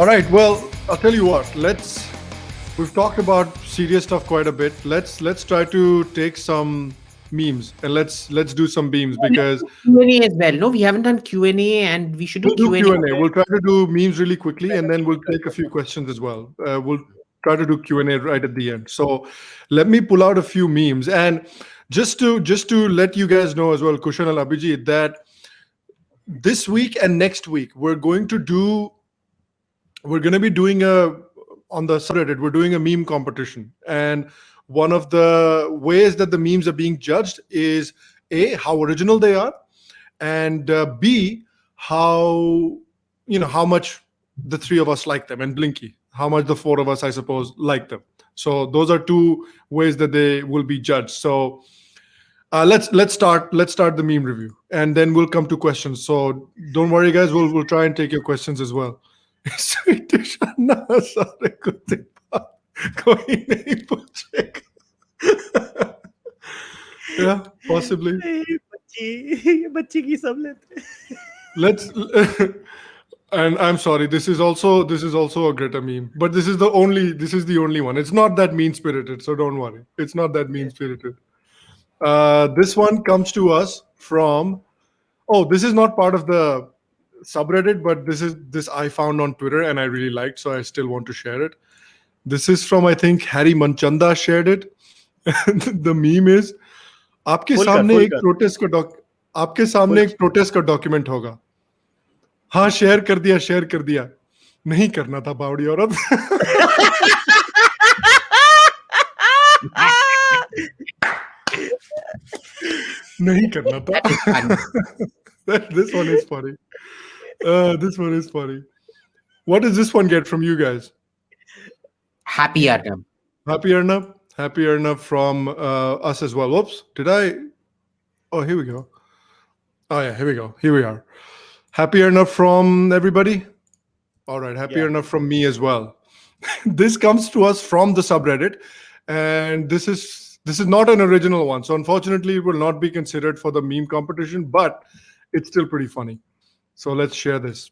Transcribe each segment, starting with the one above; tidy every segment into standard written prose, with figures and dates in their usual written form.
All right. Well, I'll tell you what. We've talked about serious stuff quite a bit. Let's try to take some memes and let's do some beams because Q&A as well. No, we haven't done Q&A, and we should do we'll do Q&A. Q&A. We'll try to do memes really quickly and then we'll take a few questions as well. We'll try to do Q&A right at the end. So let me pull out a few memes and just to let you guys know as well, Kushan and Abhijit, that this week and next week we're going to be doing on the subreddit, we're doing a meme competition. And one of the ways that the memes are being judged is A, how original they are, and B, how much the three of us like them, and Blinky, how much the four of us, I suppose, like them. So those are two ways that they will be judged. So let's start the meme review, and then we'll come to questions. So don't worry, guys. We'll try and take your questions as well. सारे कुत्ते कोई नहीं पूछेगा. Yeah, possibly. बच्ची की सब लेते. Let's and I'm sorry, this is also a Greta meme, but this is the only one. It's not that mean spirited, so don't worry. It's not that mean spirited. This one comes to us from, this is not part of the subreddit, but this I found on Twitter and I really liked, so I still want to share it. This is from, I think, Harry Manchanda shared it. The meme is, आपके सामने एक protest का document होगा. हाँ, share कर दिया. नहीं करना था बावड़ी औरत. नहीं करना था. This one is funny. This one is funny. What does this one get from you guys? Happy Arnab. Happy Arnab from us as well. Whoops, did I? Oh, here we go. Oh yeah, here we go. Here we are. Happy Arnab from everybody. All right, happy Arnab from me as well. This comes to us from the subreddit, and this is not an original one. So unfortunately, it will not be considered for the meme competition, but it's still pretty funny. So let's share this.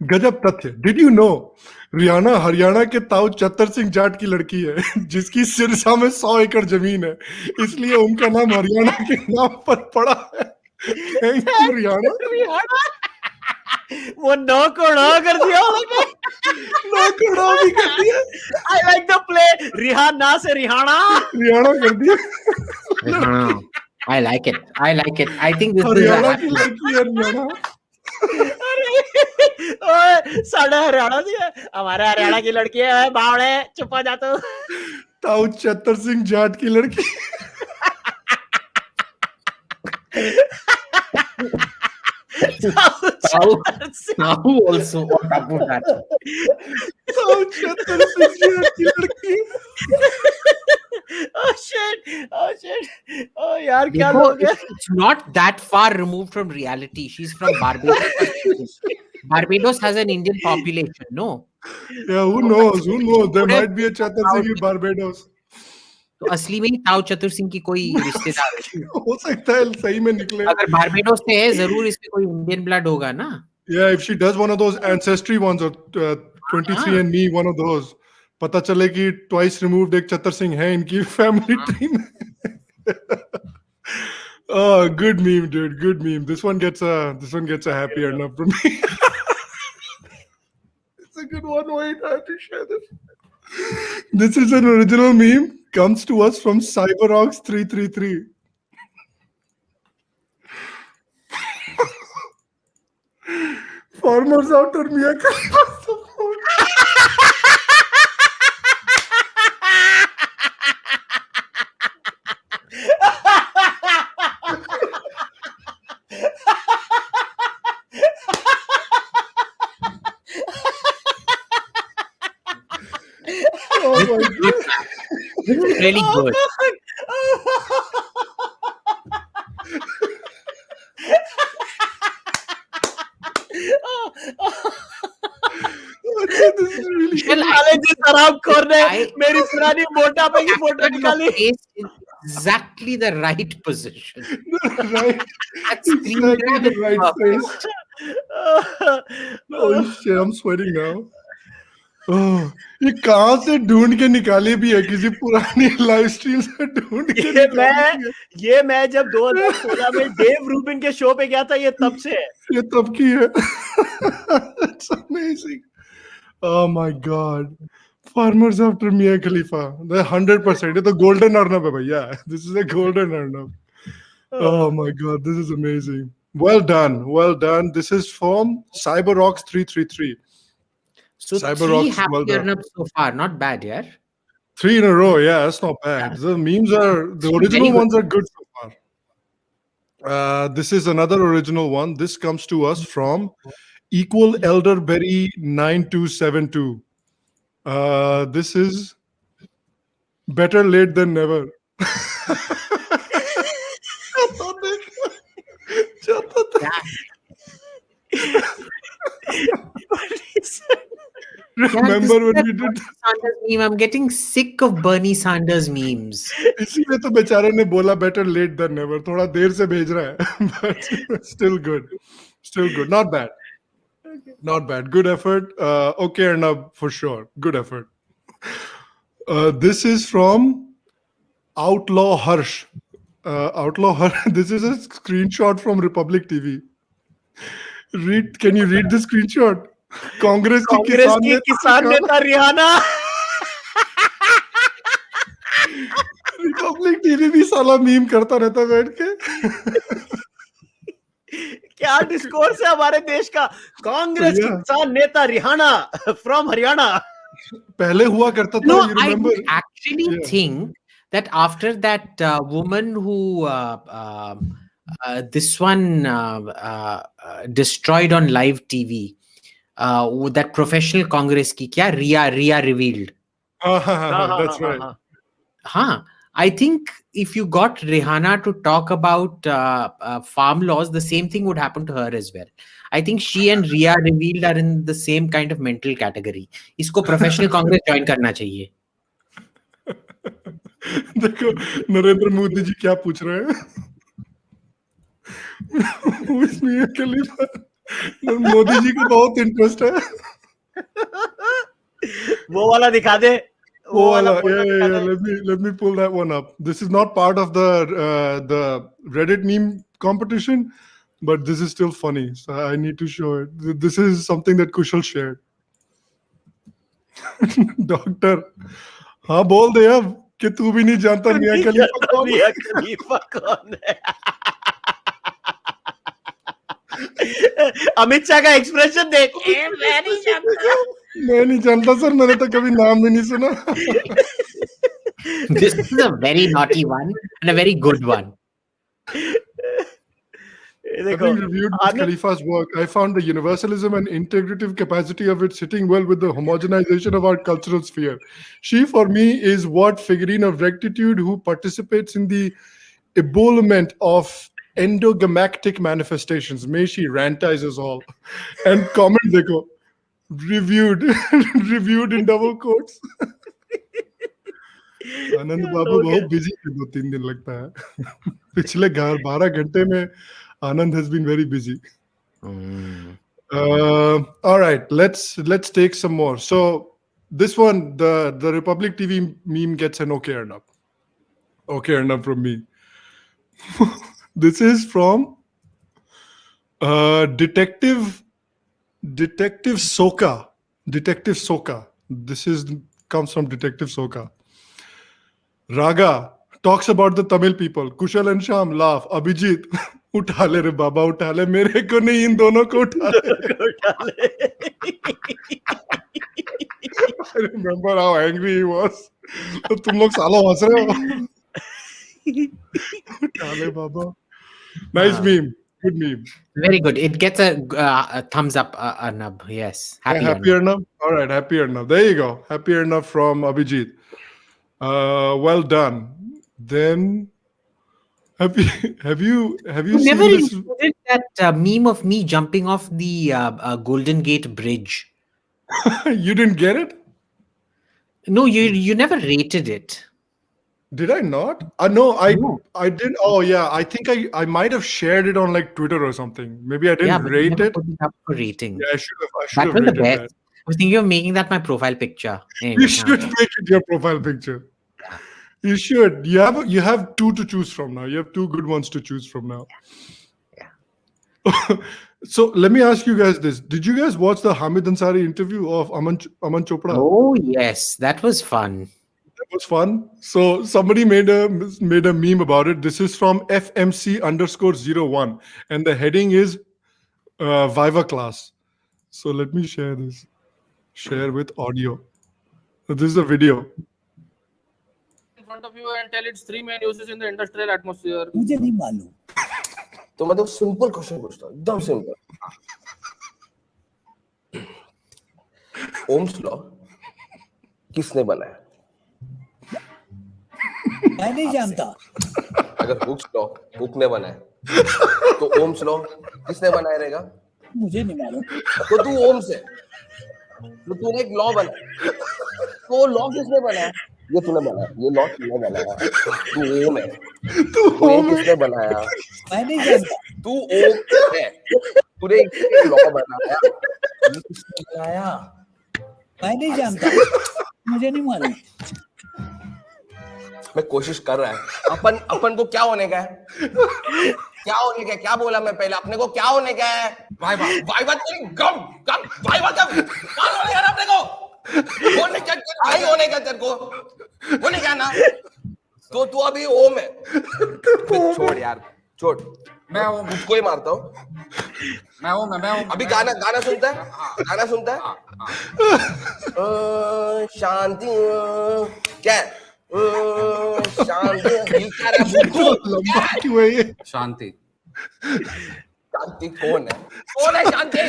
गजब तथ्य. Did you know Riyana Haryana के ताऊ चतर सिंह जाट की लड़की है, जिसकी सिरसा में 100 एकड़ जमीन है, इसलिए उनका नाम हरियाणा के नाम पर पड़ा है. Thank you, Riyana. वो 9 करोड़ कर दिया. 9 करोड़ भी कर दिया. I like the play. रिहाना से रिहाना कर दिया. I like it. I think this is Haryana की लड़की है रियाना. साढ़े हरियाणा दी है, हमारे हरियाणा की लड़की है. बावड़े चुप हो जा तू. ताऊ चतर सिंह जाट की लड़की. Tahu also what about that? ताऊ चतर सिंह जाट की लड़की. Oh shit. Oh यार क्या लोग हैं. It's not that far removed from reality. She's from Barbados. Barbados has an Indian population, no? Yeah, who knows? There might be a Chatar Singh in Barbados. तो असली में ही ताऊ चतुर सिंह की कोई रिश्तेदार है. हो सकता है सही में निकले. अगर बारबेडोस से है, जरूर इसमें कोई इंडियन ब्लड होगा ना. Yeah, if she does one of those ancestry ones or 23andMe, one of those, पता चले कि twice removed एक चतर सिंह है इनकी family tree में. Oh, good meme, dude. Good meme. This one gets a happy Arnab from me. It's a good one. Wait, I have to share this. This is an original meme. Comes to us from CyberOx333. Farmers after Mia Khalifa support. Oh my God. This is really good. This is really मेरी पुरानी मोटापे की photo निकाली. Exactly the right position. right. That screen Exactly grab the is right perfect. face. Oh shit, I'm sweating now. Oh, ये कहाँ से ढूंढ के निकाली भी है, किसी पुरानी लाइव स्ट्रीम से ढूंढ के निकाली है। ये मैं जब 2016 में डेव रूबिन के शो पे गया था, ये तब से है। ये तब की है। It's amazing. Oh my god. Farmers after Mia Khalifa. The 100%. ये तो golden अर्नब है भैया. This is a golden Arnab. Oh my god, this is amazing. Well done. Well done. This is from CyberRox 333. So Cyberrox, 3 happy well done. Arnab so far. Not bad, yeah. 3 in a row. Yeah, that's not bad. The memes are, the original Very good. ones are good so far. This is another original one. This comes to us from Equal Elderberry 9272. This is better late than never. Remember when we did? Sanders meme. I'm getting sick of Bernie Sanders memes. इसीलिए तो बेचारे ने बोला better late than never. थोड़ा देर से भेज रहा है, but still good, not bad, not bad. Good effort. Okay, Arnab, for sure. Good effort. This is from Outlaw Harsh. Outlaw Harsh. This is a screenshot from Republic TV. Can you read the screenshot? Congress की किसान नेता Rihanna. Republic TV भी साला meme करता रहता बैठ के। क्या डिस्कोर्स है हमारे देश का। कांग्रेस की किसान नेता रिहाना फ्रॉम हरियाणा। पहले हुआ करता था। No, you remember? I actually think that after that woman who this one destroyed on live TV, that professional Congress ki kya Ria revealed. That's right. I think if you got Rihanna to talk about farm laws, the same thing would happen to her as well. I think she and Ria revealed are in the same kind of mental category. Isko professional Congress join karna chahiye. देखो नरेंद्र मोदी जी क्या पूछ रहे हैं। Mia Khalifa. Modi ji को बहुत interest है। वो वाला दिखा दे। वो वाला, yeah. Let me pull that one up. This is not part of the Reddit meme competition, but this is still funny, so I need to show it. This is something that Kushal shared. Doctor, हाँ बोल दे अब कि तू भी नहीं जानता मियां खलीफा कौन है। अमित शाह का एक्सप्रेशन देख। मैं नहीं जानता सर, मैंने तो कभी नाम भी नहीं सुना। This is a very naughty one and a very good one. Having reviewed Khalifa's work, I found the universalism and integrative capacity of it sitting well with the homogenization of our cultural sphere. She, for me, is what figurine of rectitude who participates in the ebullition of endogamactic manifestations. May she rantize us all. And comment देखो, reviewed in double quotes. आनंद बाबू बहुत busy थे 2-3 दिन लगता है। पिछले 12 घंटे में Anand has been very busy. All right, let's take some more. So this one, the Republic TV meme gets an okay Arnab. Okay Arnab from me. This is from Detective Soka. Detective Soka. Comes from Detective Soka. Raga talks about the Tamil people. Kushal and Sham laugh. Abhijit, उठा ले रे बाबा, उठा ले, मेरे को नहीं, इन दोनों को उठा ले। I remember how angry he was. तो तुम लोग सालों हंस रहे हो। उठा ले बाबा। Nice meme. Good meme. Very good. It gets a thumbs up, Arnab. Yes. Happy Arnab. All right, happy Arnab. There you go. Happy Arnab from Abhijit. Well done. Then have you never seen this? included that meme of me jumping off the Golden Gate Bridge? You didn't get it? No, you never rated it. Did I not? No, No. I did. Oh yeah, I think I might have shared it on like Twitter or something. Maybe I didn't Yeah, but you rate never it. put it up for rating. Yeah, I should That have was the rated best. that. I was thinking of making that my profile picture. Anyway, You should make it your profile picture. You should. You have two to choose from now. You have two good ones to choose from now. Yeah. So let me ask you guys this: did you guys watch the Hamid Ansari interview of Aman Chopra? Oh yes, that was fun. That was fun. So somebody made a meme about it. This is from FMC_01, and the heading is Viva class. So let me share this. Share with audio. So this is a video. In front of you and tell its three main uses in the industrial atmosphere. मुझे नहीं मालूम. तो मैं तो simple question पूछता हूँ, एकदम simple. Ohm's law किसने बनाया? मैं नहीं जानता. अगर हुक्स लॉ हुक ने बनाया तो ओम्स लॉ किसने बनाया रहेगा? मुझे नहीं मालूम. तो तू ओम्स है, तो तूने एक लॉ बनाया, तो लॉ किसने बनाया? ये तूने बनाया, ये लॉ तूने बनाया. तू ओम है, तो ये किसने बनाया? मैं नहीं जानता. तू ओम है, तूने एक लॉ बनाया, ये किसने बनाया? मैं नहीं जानता. मुझे नहीं मालूम. मैं कोशिश कर रहा है. अपन को क्या होने का है? क्या होने का है? क्या बोला मैं पहले? अपने को क्या होने का है? वाइवा तेरी गम वाइवा कब होने का अपने को? होने क्या नहीं होने का तेरे को? होने क्या ना? तो तू अभी ओम है. छोड़ यार, छोड़. मैं उसको ही मारता हूँ. मैं ओम. अभी गाना सुनता है? गाना सुनता है? शांति क्या है? शांति Shanti. शांति कौन है शांति?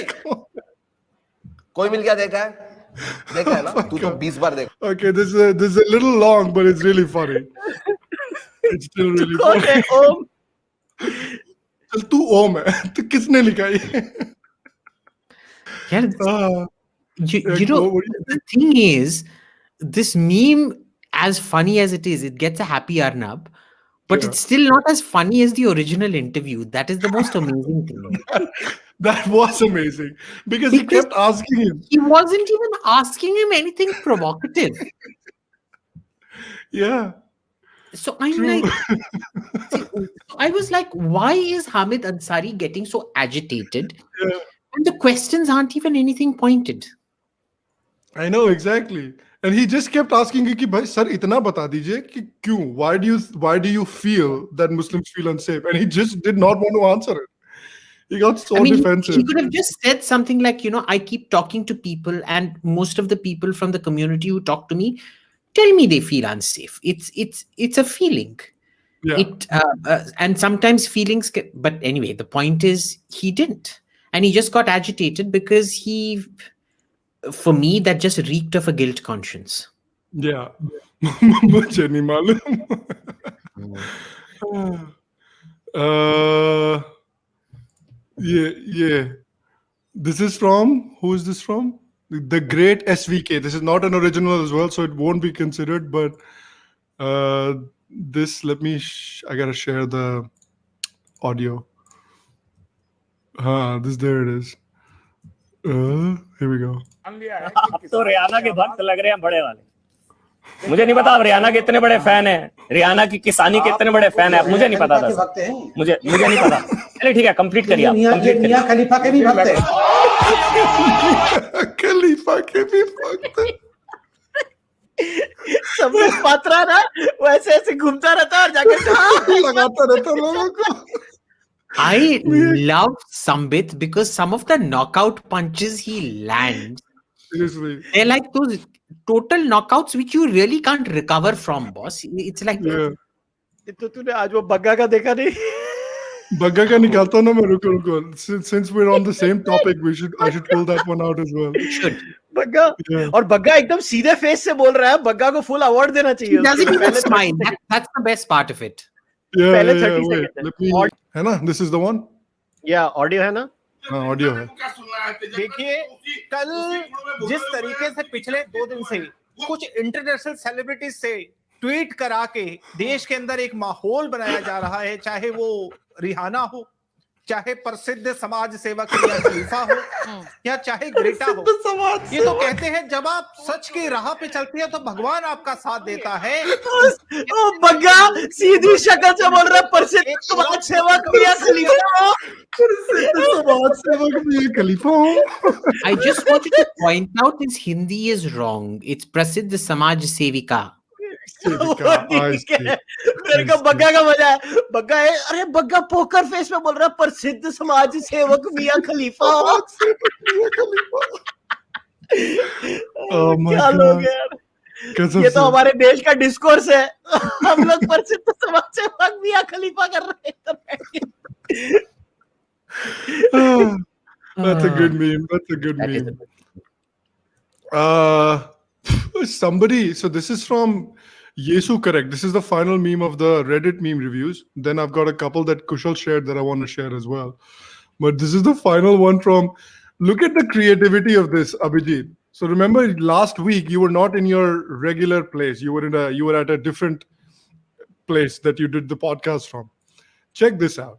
कोई मिल गया देखा है ना? तू तो 20 बार देखा. Okay, this is a little long, but it's really funny. It's still really कौन funny. है ओम? चल तू ओम है. तो किसने लिखा ये? Yeah, you Yeah, know, what do you the thing is, this meme, as funny as it is, it gets a happy Arnab, but Yeah. it's still not as funny as the original interview. That is the most amazing thing. That was amazing because he Because- kept asking him. He wasn't even asking him anything provocative. Yeah. So I'm True. like, see, I was like, why is Hamid Ansari getting so agitated? Yeah. And the questions aren't even anything pointed. I know exactly. And he just kept asking कि भाई sir इतना बता दीजिए कि क्यों? Why do you feel that Muslims feel unsafe? And he just did not want to answer it. He got so I mean, defensive. he could have just said something like, I keep talking to people, and most of the people from the community who talk to me tell me they feel unsafe. It's a feeling. Yeah. And sometimes feelings but anyway, the point is he didn't. And he just got agitated because for me, that just reeked of a guilt conscience. Yeah. मुझे नहीं मालूम. Yeah. This is from, who is this from? The great SVK. This is not an original as well, so it won't be considered. But this, I gotta share the audio. There it is. Here we go. अब तो रियाना के भक्त लग रहे हैं बड़े वाले. मुझे नहीं पता आप रियाना के इतने बड़े फैन हैं. रियाना की किसानी के इतने बड़े फैन हैं. मुझे नहीं पता था. मुझे नहीं पता. चलिए ठीक है, कंप्लीट करिए आप. मियां खलीफा के भी भक्त हैं. खलीफा के भी भक्त हैं. संबित पात्रा ना वैसे ऐसे घूमता रहता है और जाके लगाता रहता लोगों को. I love Sambit because some of the knockout punches he lands, Seriously. they're like those total knockouts which you really can't recover from, boss. It's like, Yeah. तो तूने आज वो बग्गा का देखा नहीं? बग्गा का निकालता हूं ना मैं. रुको. Since we're on the same topic, I should pull that one out as well. Bagga. Yeah. और बग्गा एकदम सीधे फेस से बोल रहा है. बग्गा को फुल अवार्ड देना he चाहिए. doesn't even पहले smile. That's the best part of it. Yeah, पहले yeah, 30 wait. Second Let me. है. है ना? This is the one. या ऑडियो है ना? हाँ, ऑडियो है. देखिए, कल जिस तरीके से पिछले 2 दिन से कुछ इंटरनेशनल सेलिब्रिटीज से ट्वीट करा के देश के अंदर एक माहौल बनाया जा रहा है, चाहे वो रिहाना हो, चाहे प्रसिद्ध समाज सेवक मिया खलीफा हो, या चाहे ग्रेटा हो। ये तो कहते हैं जब आप सच की राह पे चलते हैं तो भगवान आपका साथ देता है। ओ बग्गा सीधी शक्ल से बोल रहा प्रसिद्ध समाज सेवक मिया खलीफा हो। समाज सेवक मियां खलीफा हो। I just wanted to point out his Hindi is wrong. It's Prasidh Samaj Sevika. सेविका, I ठीक है, see. मेरे को बग्गा का मजा है। बग्गा है, अरे बग्गा पोकर फेस में बोल रहा प्रसिद्ध समाज सेवक मिया खलीफा। Oh my क्या God. लोग यार, कसम ये तो से। हमारे देश का डिस्कोर्स है। हम लोग प्रसिद्ध समाज सेवक मिया खलीफा कर रहे हैं। Ah, that's a good meme. That's a good That is a meme. Somebody, so this is from Yesu Correct. This is the final meme of the Reddit meme reviews. Then I've got a couple that Kushal shared that I want to share as well. But this is the final one from, look at the creativity of this, Abhijit. So remember last week you were not in your regular place. You were at a different place that you did the podcast from. Check this out.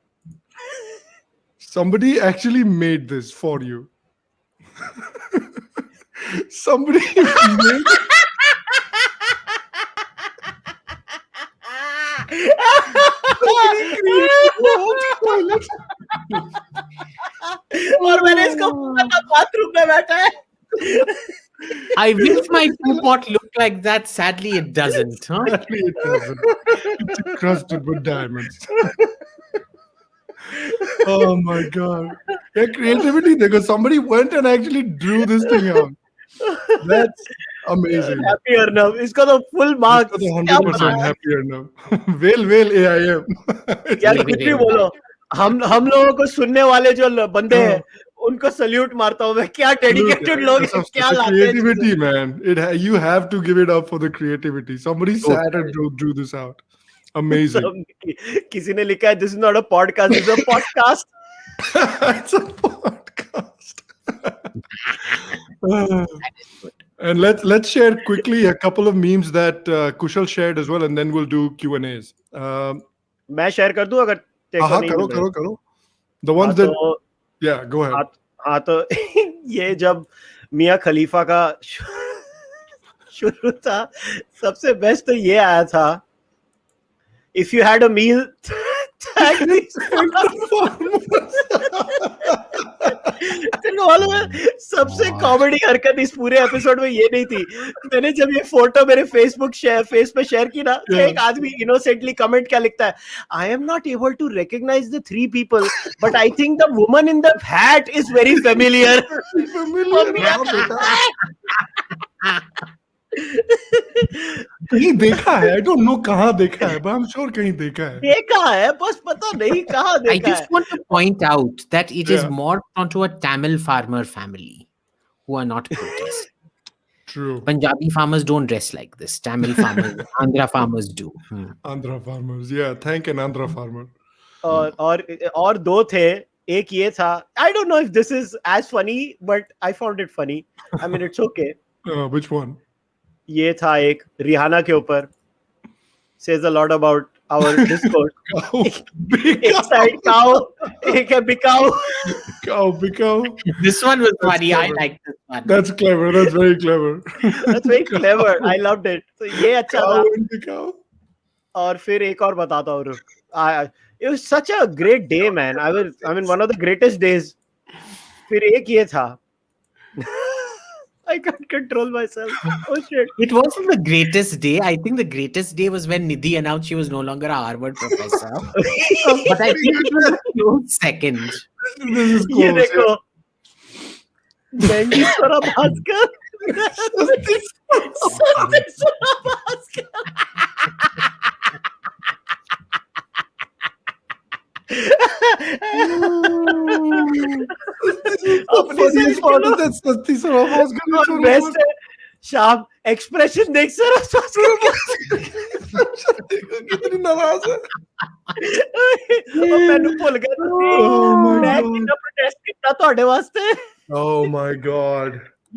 Somebody actually made this for you. Somebody made और मैंने इसको bathroom में बैठा है। I wish my poo pot looked like that. Sadly, it doesn't. Huh? Sadly, it doesn't. It's encrusted with diamonds. Oh my God. Yeah, creativity. Because somebody went and actually drew this thing out. That's amazing. Happy Arnab, इसको तो full marks. It's 100% happier now. Well, AIM. यार कुछ भी बोलो, हम लोगों को सुनने वाले जो बंदे हैं उनको सल्यूट मारता हूँ मैं। क्या डेडिकेटेड लोग हैं, क्या लाते हैं। Creativity, man. You have to give it up for the creativity. Somebody sat and drew this out. Amazing. किसी ने लिखा है this is not a podcast, this is a podcast. It's a podcast. And let's share quickly a couple of memes that Kushal shared as well, and then we'll do Q&As. मैं share कर दूं अगर हाँ, करो. The ones that, yeah, go ahead. हाँ तो ये जब मियां खलीफा का शुरू था, सबसे बेस्ट तो ये आया था, इफ यू हैड अ मील सबसे कॉमेडी हरकत इस पूरे एपिसोड में ये नहीं थी। मैंने जब ये फोटो मेरे फेस पे शेयर की ना, तो एक आदमी इनोसेंटली कमेंट क्या लिखता है, I am not able to recognise the 3 people but I think the woman in the hat is very familiar. कहीं देखा है, I don't know कहाँ देखा है, but I'm sure कहीं देखा है. देखा है, बस पता नहीं कहाँ I देखा just है। want to point out that it is Yeah. morphed onto a Tamil farmer family who are not protest. True. Punjabi farmers don't dress like this. Tamil farmers, Andhra farmers do. Andhra farmers, yeah. Thank an Andhra farmer. और दो थे, एक ये था, I don't know if this is as funny but I found it funny. I mean it's okay. Which one? ये था एक Rihanna के ऊपर, says a lot about our discourse. एक साइड काओ, एक है बिकाओ। Cow. This one was That's funny. I clever. like this one. That's clever. That's very clever. That's very clever. I loved it. तो ये अच्छा था। Cow and the cow. और फिर एक और बताता हूँ, रुक। It was such a great day, man. I mean, one of the greatest days. फिर एक ये था, I can't control myself. Oh shit. It wasn't the greatest day. I think the greatest day was when Nidhi announced she was no longer a Harvard professor. But I think it was a close second. This is ये close. देखो, बेंगीश्वरा भास्कर, सतीश्वरा भास्कर। अपनी Funniest part is that Sati Sarab was going to best है शाम, expression देख कितनी नाराज है. मैंने भूल गया Oh my मैं God. कितना प्रोटेस्ट किया ਤੁਹਾਡੇ ਵਾਸਤੇ। Oh my God.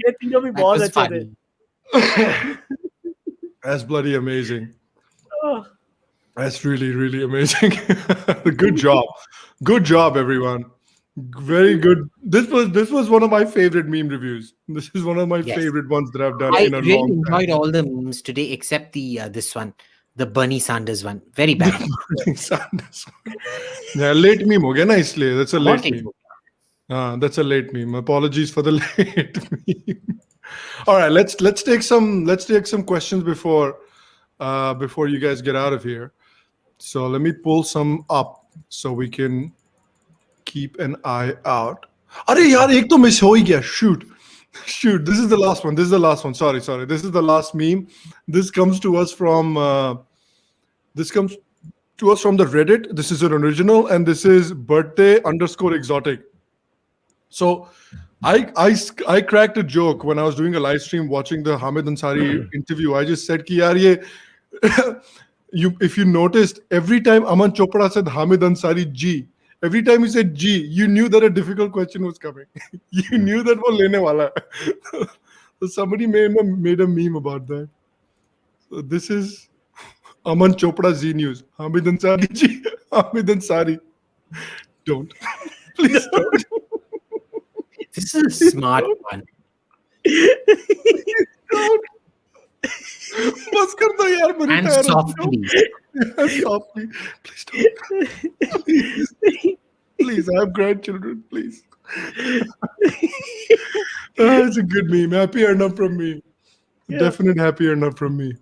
ये तीनों भी That बहुत was अच्छे थे। funny. That's bloody amazing. That's really, really amazing. Good job, everyone. Very good. This was one of my favorite meme reviews. This is one of my Yes. favorite ones that I've done I in a really long time. enjoyed all the memes today except the this one, the Bernie Sanders one. Very bad. Yeah, late meme ho gaya na isliye. That's a late What meme. That's a late meme. Apologies for the late meme. All right, let's take some questions before you guys get out of here. So let me pull some up so we can keep an eye out. Arey yaar, ek to miss ho hi gaya. Shoot. This is the last one. Sorry. This is the last meme. This comes to us from the Reddit. This is an original, and this is birthday_exotic. So I cracked a joke when I was doing a live stream watching the Hamid Ansari interview. I just said ki yaar ye if you noticed, every time Aman Chopra said Hamid Ansari G, every time he said G, you knew that a difficult question was coming. You knew that wo lene wala hai. So somebody made a meme about that. So this is Aman Chopra Z News. Hamid Ansari G. Hamid Ansari. Don't. Please don't. This is a smart one. Don't. बस कर दो यार, मैं And retire हो softly. जाऊं. Softly. Please don't. Please, I have grandchildren. Please. It's a good meme. Happy enough from me. Definite happy enough from me.